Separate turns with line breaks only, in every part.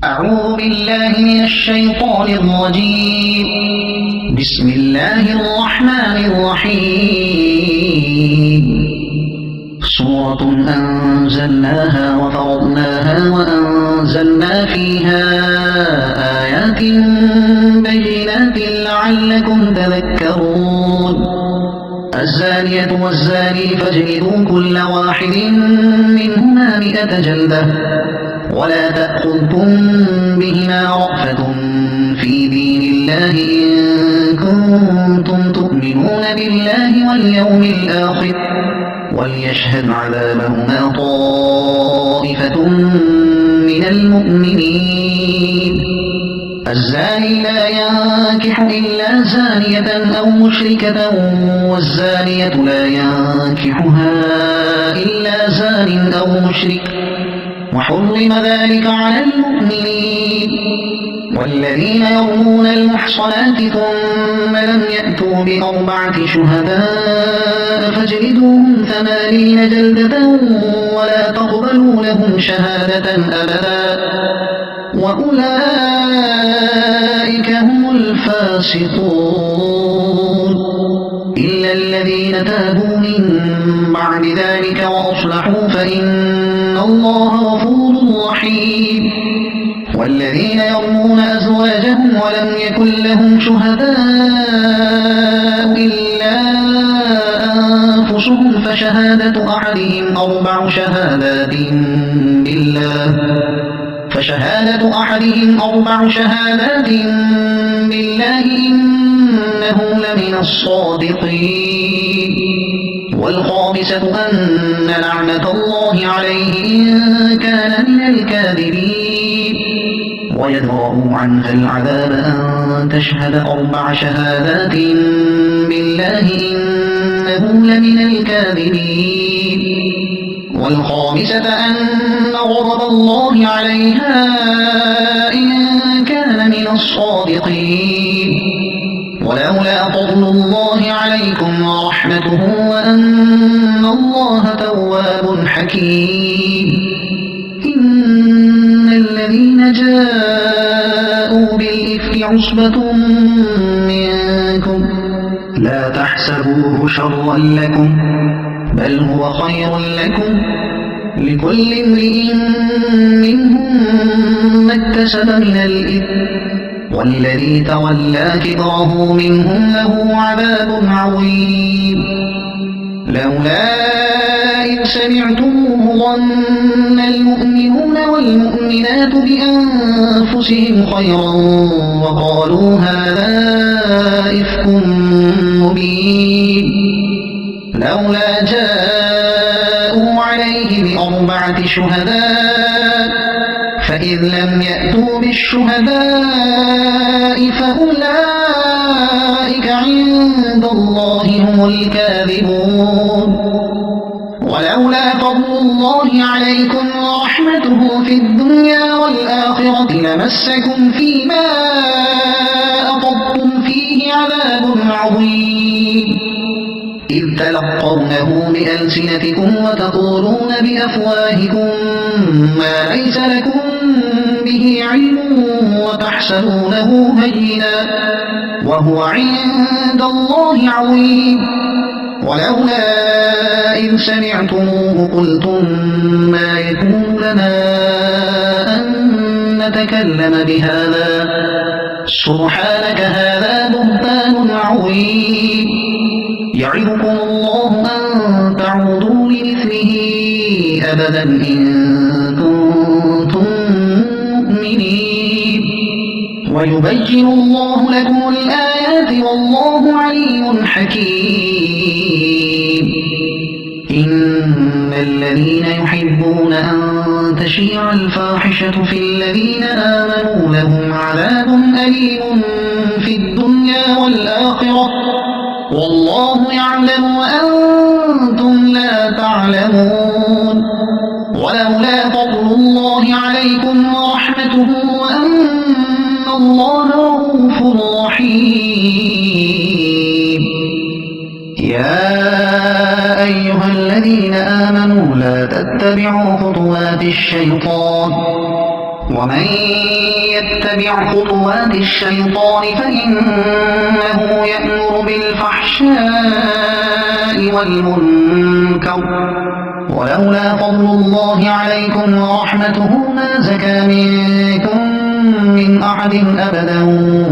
أعوذ بالله من الشيطان الرجيم. بسم الله الرحمن الرحيم. سورة أنزلناها وفرضناها وأنزلنا فيها آيات بينات لعلكم تذكرون. الزانية والزاني فاجلدوا كل واحد منهما 100 جلدة ولا تأخذكم بهما رأفة في دين الله إن كنتم تؤمنون بالله واليوم الآخر وليشهد عذابهما طائفة من المؤمنين. الزاني لا ينكح إلا زانية أو مشركة والزانية لا ينكحها إلا زان أو مشرك وحرم ذلك على المؤمنين. والذين يرمون المحصنات ثم لم يأتوا ب4 شهداء فاجلدوهم 80 جلدة ولا تقبلوا لهم شهادة أبدا وأولئك هم الفاسقون إلا الذين تابوا من بعد ذلك وأصلحوا فإن الله غفور رحيم. والذين يرمون أزواجهم ولم يكن لهم شهداء إلا أنفسهم فشهادة أحدهم 4 شهادات بالله إنه لمن الصادقين. والخامسة أن لعنة الله عليه إن كان من الكاذبين. ويدرأ عنها العذاب أن تشهد 4 شهادات بالله إنه لمن الكاذبين. والخامسة أن غضب الله عليها إن كان من الصادقين. ولولا فضل الله عليكم ورحمته وأن الله تواب حكيم. إن الذين جاءوا بالإفك عصبة منكم لا تحسبوه شرا لكم بل هو خير لكم لكل امرئ منهم ما اكتسب من الإثم والذي تولى كبره منهم له عذاب عظيم. لولا إذ سمعتموه ظن المؤمنون والمؤمنات بأنفسهم خيرا وقالوا هذا إفك مبين. لولا جاءوا عليه ب4 شهداء فإذ لم يأتوا بالشهداء فأولئك عند الله هم الكاذبون. ولولا فضل الله عليكم ورحمته في الدنيا والآخرة لمسكم فيما أفضتم فيه عذاب عظيم. إذ تلقونه بألسنتكم وتقولون بأفواهكم ما ليس لكم به علم وتحسبونه هينا وهو عند الله عظيم. ولولا إذ سمعتموه قلتم ما يكون لنا أن نتكلم بهذا سبحانك هذا بهتان عظيم. يعظكم الله أن تعودوا لمثله أبدا إن كنتم مؤمنين. ويبين الله لكم الآيات والله عليم حكيم. إن الذين يحبون أن تشيع الفاحشة في الذين آمنوا لهم عذاب أليم في الدنيا والآخرة والله يعلم وأنتم لا تعلمون. ولولا فضل الله عليكم ورحمته وأن الله رؤوف رحيم. يا أيها الذين آمنوا لا تتبعوا خطوات الشيطان ومن يتبع خطوات الشيطان فإنه يأمر بالفحشاء والمنكر ولولا فضل الله عليكم ورحمته ما زكى منكم من أحد أبدا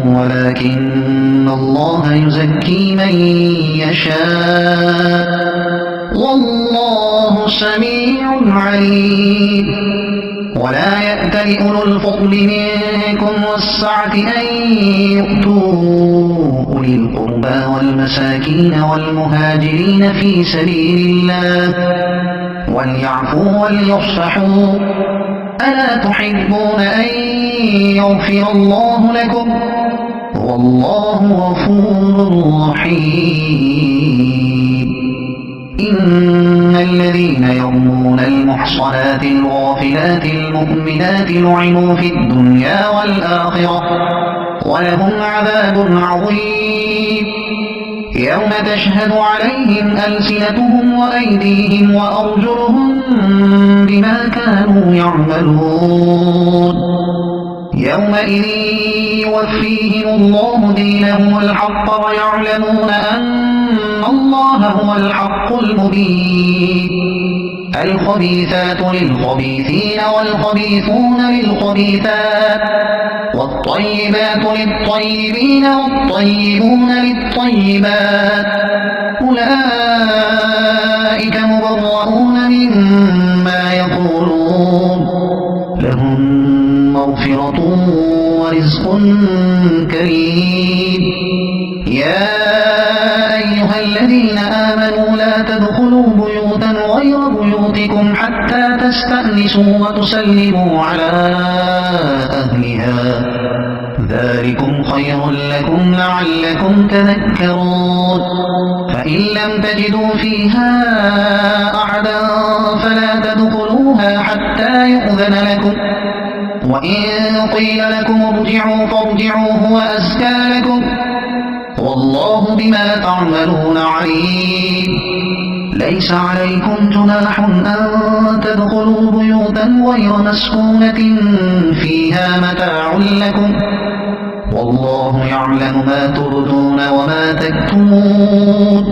ولكن الله يزكي من يشاء والله سميع عليم ولا يأتل أولو الفضل منكم والسعة أن يؤتوا أولي القربى والمساكين والمهاجرين في سبيل الله وليعفوا وليصفحوا ألا تحبون أن يغفر الله لكم والله غفور رحيم إن الذين يرمون المحصنات الغافلات المؤمنات لعنوا في الدنيا والآخرة ولهم عذاب عظيم يوم تشهد عليهم ألسنتهم وأيديهم وأرجلهم بما كانوا يعملون يومئذ يوفيهم الله دينهم الحق ويعلمون أن الله هو الحق المبين الخبيثات للخبيثين والخبيثون للخبيثات والطيبات للطيبين والطيبون للطيبات أولئك مبرؤون مما يقولون لهم مغفرة ورزق كريم يا أيها الذين آمنوا لا تدخلوا بيوتا غير بيوتكم حتى تستأنسوا وتسلموا على أهلها ذلكم خير لكم لعلكم تذكرون فإن لم تجدوا فيها أحدا فلا تدخلوها حتى يؤذن لكم وإن قيل لكم ارجعوا فارجعوا هو أزكى لكم والله بما تعملون عليم ليس عليكم جناح أن تدخلوا بيوتا غير مسكونة فيها متاع لكم والله يعلم ما تبدون وما تكتمون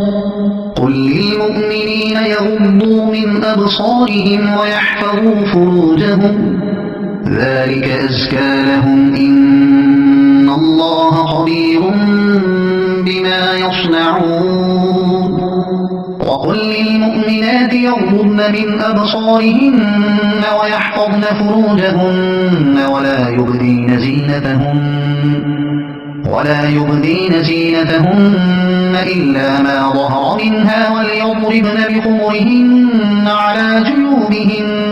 قل للمؤمنين يغضوا من أبصارهم ويحفظوا فروجهم ذلك أزكى لهم إن الله خبير بما يصنعون وقل للمؤمنات يغضضن من أبصارهن ويحفظن فروجهن ولا يبدين زينتهن إلا ما ظهر منها وليضربن بخمرهن على جيوبهن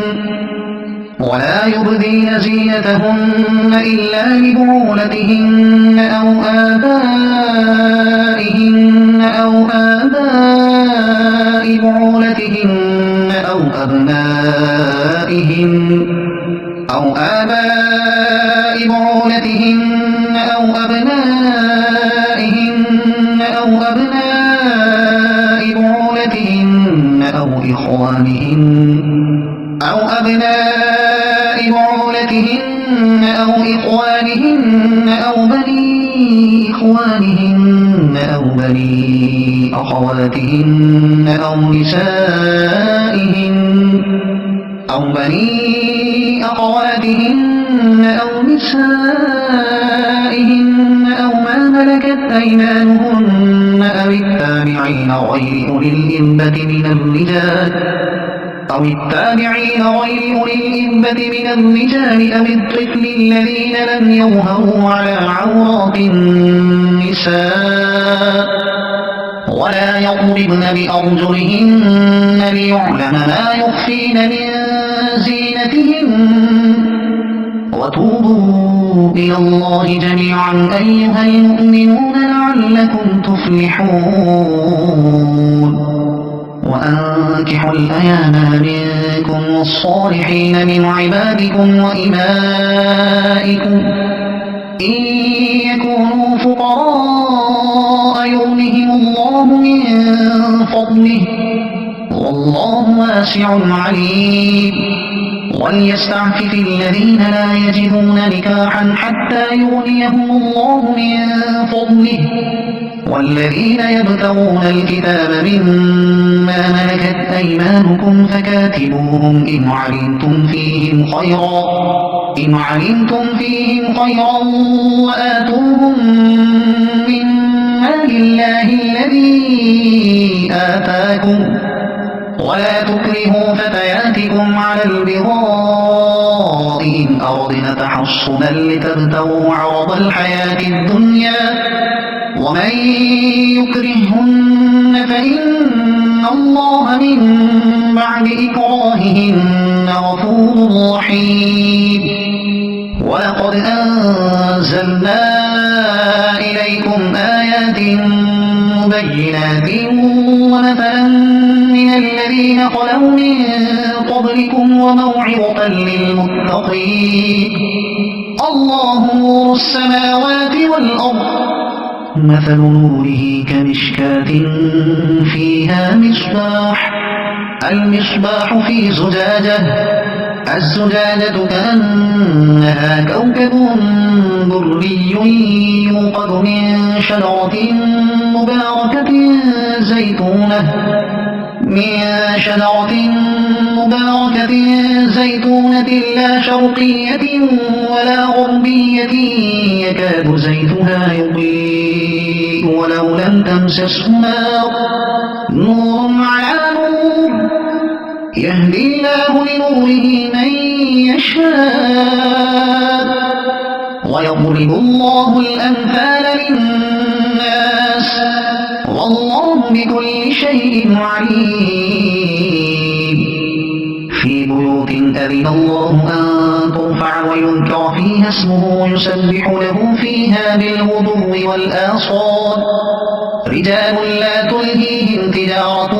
ولا يبدين زينتهن إلا لبعولتهن أو آبائهن أو آباء بعولتهن أو أبنائهن أو آباء بعولتهن أو أبنائهن أو أبناء بعولتهن أو إخوانهن أو أبناء بعولتهن أو إخوانهن أو بني إخوانهن أو بني أخواتهن أو نسائهن أو بني أخواتهن أو نسائهن أو ما ملكت أيمانهن أو التابعين غير أولي الإربة من الرجال أو التابعين غير أولي الإربة من الرجال أو الطفل الذين لم يظهروا على عورات النساء ولا يضربن بأرجلهن ليعلم ما يخفين من زينتهن وتوبوا إلى الله جميعا أيها المؤمنون لعلكم تفلحون وأنكحوا الأيام منكم والصالحين من عبادكم وإمائكم إن يكونوا فقراء يغنهم الله من فضله والله واسع عليم وليستعفف الذين لا يجدون نكاحا حتى يغنيهم الله من فضله والذين يبتغون الكتاب مما ملكت أيمانكم فكاتبوهم إن علمتم فيهم خيرا وآتوهم من مال الله الذي آتاكم ولا تكرهوا فتياتكم على البغاء إن أردنا تحصنا لتبتغوا عرض الحياة الدنيا ومن يكرهن فإن الله من بعد إكراههن غفور رحيم ولقد أنزلنا إليكم آيات مبينات ومثلا من الذين خلوا من قبلكم وموعظة للمتقين الله نور السماوات والأرض مثل نوره كمشكاة فيها المصباح في زجاجة الزجاجة كأنها كوكب دري يوقد من شجرة مباركة زيتونة لا شرقية ولا غربية يكاد زيتها يضيء ولو لم تمسسه نور على نور يهدي الله لنوره من يشاء ويضرب الله الأمثال للناس والله بكل شيء عليم في بيوت أذن الله أن ترفع ويذكر فيها اسمه يسبح له فيها بالغدو والآصال رجال لا تلهيهم تجارة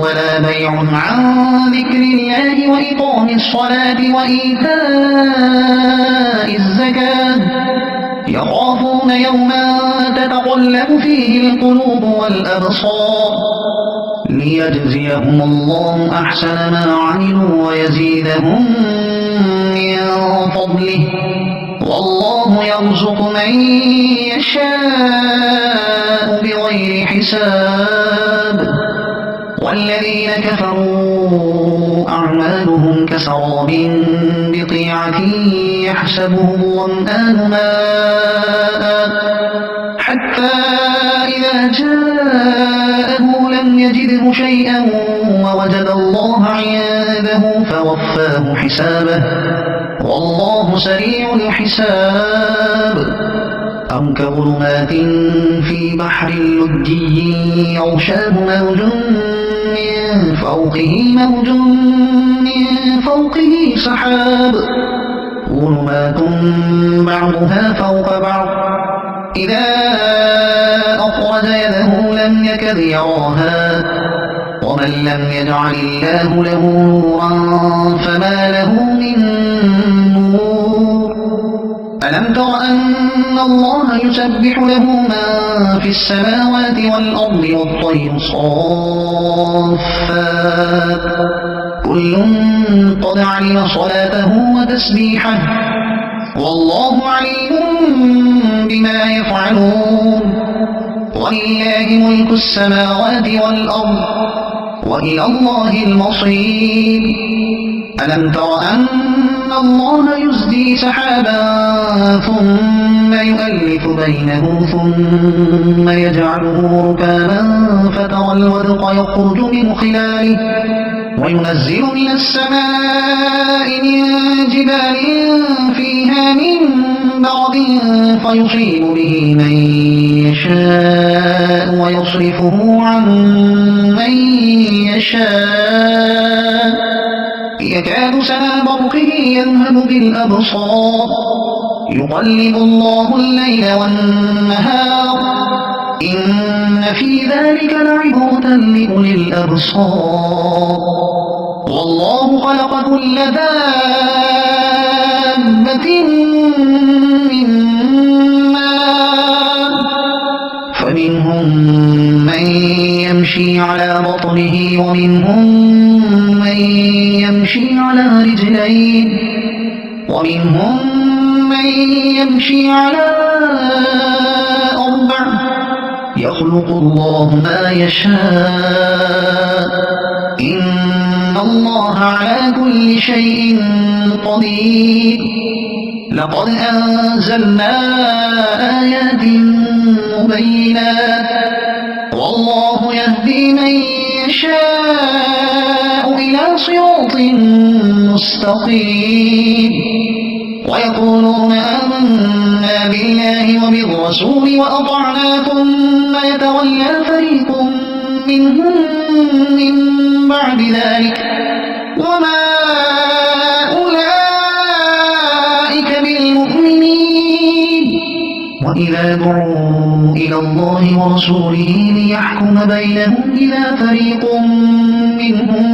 ولا بيع عن ذكر الله وإقام الصلاة وإيتاء الزكاة يخافون يوما تتقلب فيه القلوب والأبصار ليجزيهم الله أحسن ما عملوا ويزيدهم من فضله والله يرزق من يشاء بغير حساب والذين كفروا أعمالهم كسراب بقيعة يحسبه الظمآن ماء حتى إذا جاءه لم يجده شيئا ووجد الله عنده فوفاه حسابه والله سريع الحساب أو كظلمات في بحر لجي يغشاه موج من فوقه سحاب ظلمات بعضها فوق بعض إذا أخرج يده لم يكد يراها ومن لم يجعل الله له نورا فما له من نور ألم تر أن الله يسبح له من في السماوات والأرض والطير صافات كل قد علم صلاته وتسبيحه والله عليم بما يفعلون ولله ملك السماوات والأرض وإلى الله المصير ألم تر أن الله يزجي سحابا ثم يؤلف بينه ثم يجعله ركاما فترى الودق يخرج من خلاله وينزل من السماء من جبال فيها من برد فيصيب به من يشاء ويصرفه عن من يشاء يكاد سنا برقه يذهب بالأبصار يقلب الله الليل والنهار إن في ذلك لعبرة لأولي الأبصار والله خلق كل دابة من ماء فمنهم من يمشي على بطنه ومنهم من يمشي على رجلين ومنهم من يمشي على أربع يخلق الله ما يشاء إن الله على كل شيء قدير لقد أنزلنا آيات مبينات والله يهدي من يشاء إلى صراط مستقيم ويقولون آمنا بالله وبالرسول وأطعنا ثم يتولى فريق منهم من بعد ذلك وما أولئك بالمؤمنين وإذا دعوا إلى الله ورسوله ليحكم بينهم إذا فريق منهم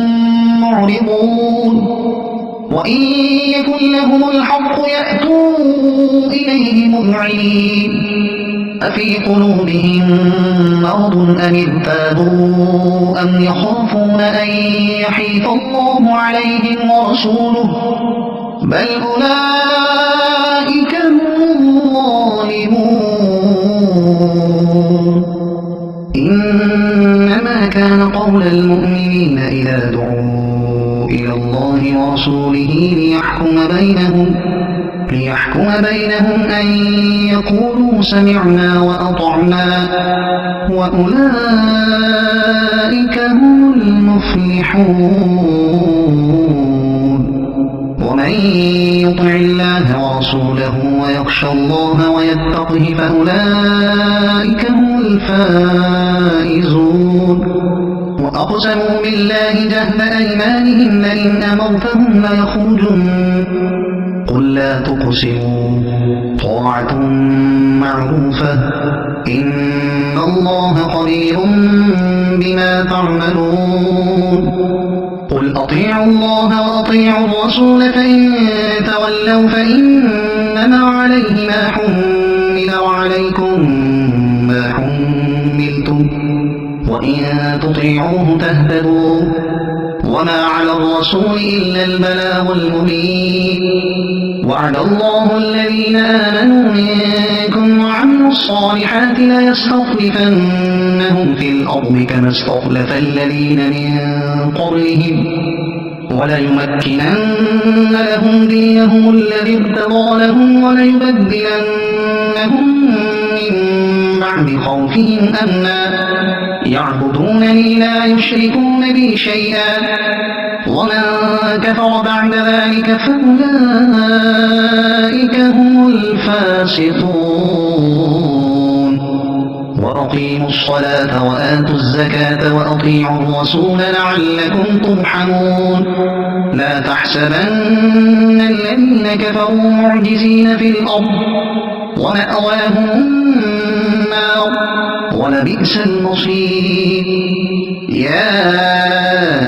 معرضون وإن يكن لهم الحق يأتوا إليه مذعنين أفي قلوبهم مرض أم ارتابوا أم يخافون أن يحيف الله عليهم ورسوله بل أولئك هم الظالمون إنما كان قول المؤمنين إذا دعوا إلى الله ورسوله ليحكم بينهم أن يقولوا سمعنا وأطعنا وأولئك هم المفلحون ومن يطع الله ورسوله ويخشى الله ويتقه فأولئك هم الفائزون وأقسموا بالله جهد أيمانهم لئن أمرتهم ليخرجن قل لا تقسموا طاعة معروفة إن الله خبير بما تعملون قل أطيعوا الله وأطيعوا الرسول فإن تولوا فإنما عليه ما حمل وعليكم ما حملتم وإن تطيعوه تهتدوا وما على الرسول إلا البلاغ المبين وعد الله الذين آمنوا منكم وعملوا الصالحات ليستخلفنهم في الأرض كما استخلف الذين من قبلهم وليمكنن لهم دينهم الذي ارتضى لهم وليبدلنهم من بعد خوفهم أمنا يعبدونني لا يشركون بي شيئا ومن كفر بعد ذلك فأولئك هم الفاسقون وأقيموا الصلاة وآتوا الزكاة وأطيعوا الرسول لعلكم ترحمون لا تحسبن الذين كفروا معجزين في الأرض ومأواهم النار ولبئس المصير يا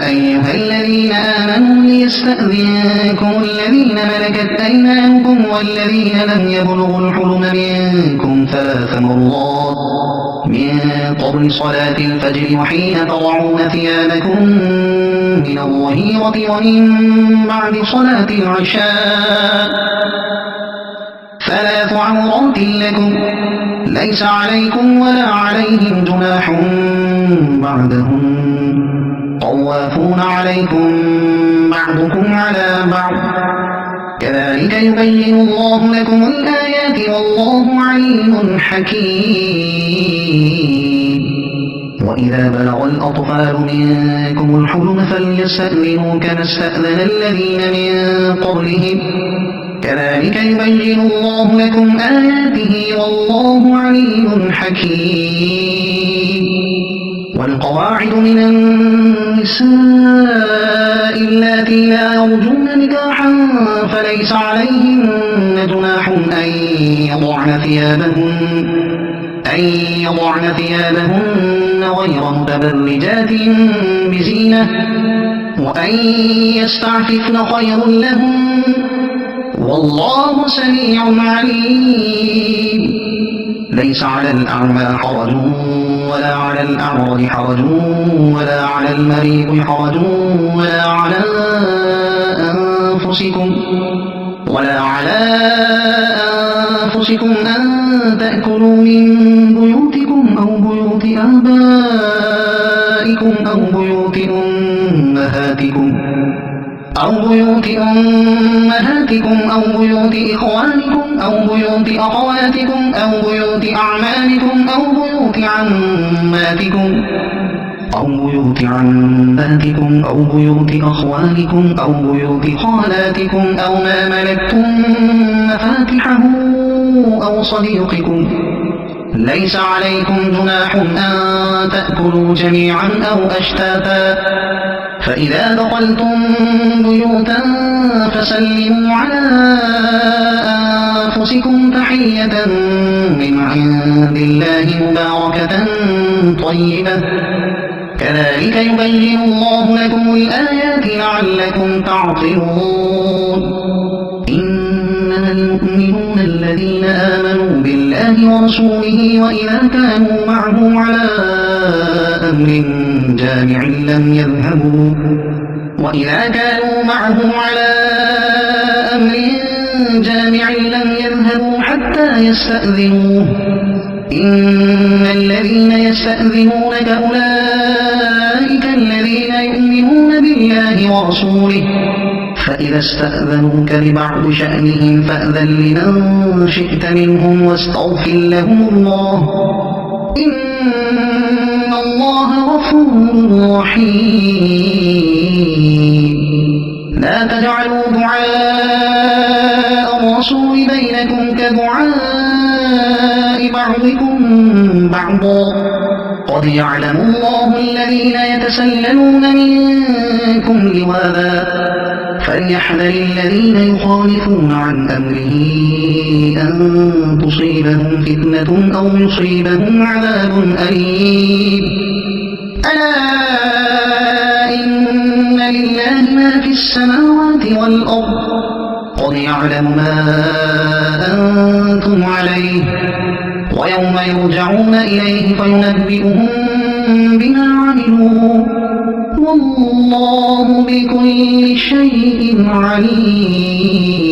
أيها الذين آمنوا ليستأذنكم الذين ملكت أيمانكم والذين لم يبلغوا الحلم منكم 3 مرات من قبل صلاة الفجر وحين تضعون ثيابكم من الظهيرة ومن بعد صلاة العشاء 3 عورات لكم ليس عليكم ولا عليهم جناح بعدهم طوافون عليكم بعضكم على بعض كذلك يبين الله لكم الآيات والله عليم حكيم وإذا بلغ الأطفال منكم الحلم فليستأذنوا كما استأذن الذين من قبلهم كذلك يبين الله لكم آياته والله عليم حكيم والقواعد من النساء اللاتي لا يرجون نكاحا فليس عليهن جناح أن يضعن ثيابهن غير متبرجات بزينة وأن يستعففن خير لهن والله سميع عليم ليس على الأعمى حرج ولا على الأعرج حرج ولا على المريض حرج ولا على أنفسكم أن تأكلوا من بيوتكم أو بيوت آبائكم أو بيوت أمهاتكم أو بيوت إخوانكم أو بيوت أخواتكم أو بيوت أعمامكم أو بيوت عماتكم أو بيوت أخوالكم أو بيوت خالاتكم أو ما ملكتم مفاتحه أو صديقكم. ليس عليكم جناح أن تأكلوا جميعا أو أشتاتا، فإذا دخلتم بيوتا فسلموا على أنفسكم تحية من عند الله مباركة طيبة، كذلك يبين الله لكم الآيات لعلكم تعقلون. إنما المؤمنون الذين آمنوا بالله ورسوله وإذا كانوا معه على أمر جامع لم يذهبوا حتى يستأذنوه. إن الذين يستأذنونك أولئك الذين يؤمنون بالله ورسوله، فإذا استأذنوك لبعض شأنهم فأذن لمن شئت منهم واستغفر لهم الله، إن الله غفور رحيم. لا تجعلوا دعاء الرسول بينكم كدعاء بعضكم بعضا، قد يعلم الله الذين يتسللون منكم لواذا، فليحذر الذين يخالفون عن أمره أن تصيبهم فتنة أو يصيبهم عذاب أليم. ألا إن لله ما في السماوات والأرض، قد يعلم ما أنتم عليه، ويوم يرجعون إليه فينبئهم بما عملوا، والله بكل شيء عليم.